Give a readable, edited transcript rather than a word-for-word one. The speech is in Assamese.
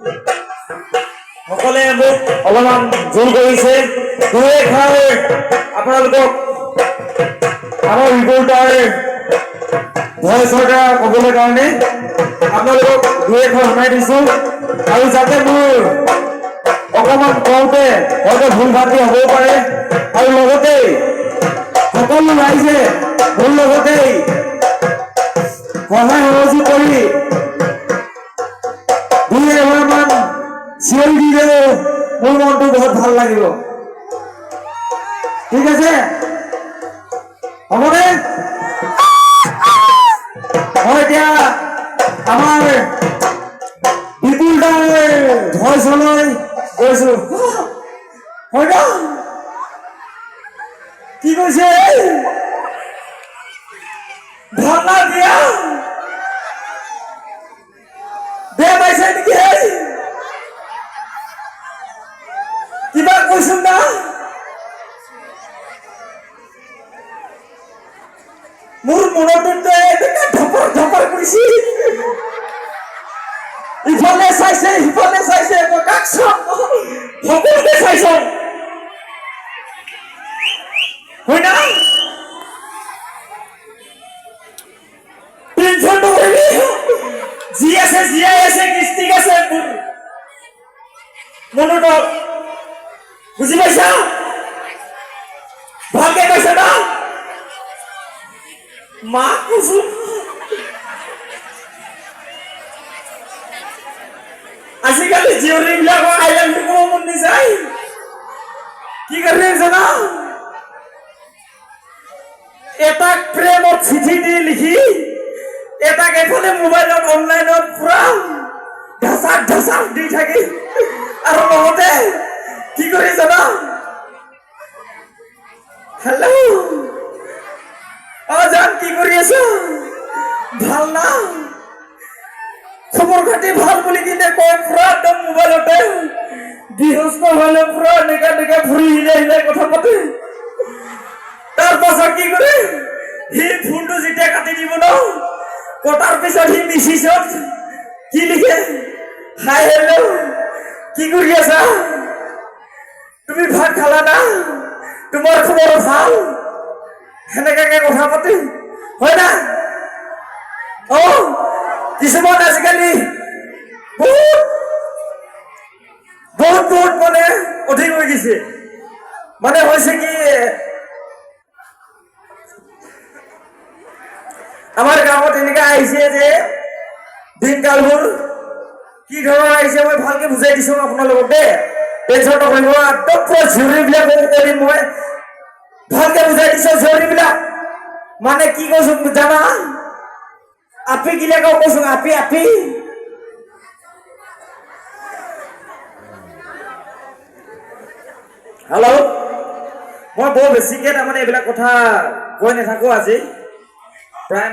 সকলে মোক অলপমান জোৰ কৰিছে দুই এষাৰ আপোনালোকক আমাৰ ৰিপৰ্টাৰ ভইচৰ দ্বাৰা ক'বলৈ কাৰণে আপোনালোকক দুই এষাৰ শুনাই দিছো আৰু যাতে মোৰ অকণমান কওঁতে হয়তো ভুল ভ্ৰান্তি হ'বও পাৰে আৰু লগতে সকলো ৰাইজে মোৰ লগতেই সহায় সহযোগ কৰি দুই এবাৰমান চিঞৰি দিলেও মোৰ মনটো বহুত ভাল লাগিব ঠিক আছে হ'বনে মই এতিয়া আমাৰ বিপুল দাৰ ভইচলৈ গৈছো হয় ন কি কৈছে ভাঙা দিয়া বেয়া পাইছে নেকি কিবা কৈছো না মোৰ মনটো এনেকে ধপৰ ধপৰ কৰিছে ইফালে চাইছে সিফালে চাইছে মই কাক চাম সকলোকে চাইছ হয় না টেনশন নকৰিবি যি আছে জীয়াই আছে কৃষ্টিক আছে মনত বুজি পাইছা ভালকে কৈছা না মা কৈছো আজিকালি জীয়ৰীবিলাকৰ আই লাভ ইউ ক'ব মন নাযায় কি কাৰণে জানা এটাক প্ৰেমত চিঠি দি লিখি এটাক এফালে মোবাইলত অনলাইনত পুৰা ঢাচাক ঢাচাক দি থাকি আৰু লগতে কি কৰি জানা হেল্ল' জান কি কৰি আছ ভাল না খবৰ খাতি ভাল বুলি কিনে কয় পুৰা একদম মোবাইলতে গৃহস্থ হলে পুৰা এনেকা এনেকা ঘূৰি হিলাই কথা পাতে তাৰ পাছত কি কৰে সি ফোনটো যেতিয়া কাটি দিব ন কটাৰ পিছত সি মিছিছত কি লিখে হাই হেল্ল' কি কৰি আছা তুমি ভাত খালা না তোমাৰ খবৰ ভাল সেনেকাকে কথা পাতে হয় না কিছুমান আজিকালি বহুত মানে অধিক হৈ গৈছে মানে হৈছে কি আমাৰ গাঁৱত এনেকা আহিছে যে দিনকালবোৰ কি ধৰণৰ আহিছে মই ভালকে বুজাই দিছো আপোনালোকক দেই টেনচন নকৰিব একদম পুৰা ঝুৰিবিলাক কৰিম মই ভালকে বুজাই দিছো ঝুৰিবিলাক মানে কি কৈছো জানা আপি গিলাকক কৈছো আপি আপি হেল্ল' মই বৰ বেছিকে তাৰমানে এইবিলাক কথা কৈ নাথাকো আজি প্ৰায়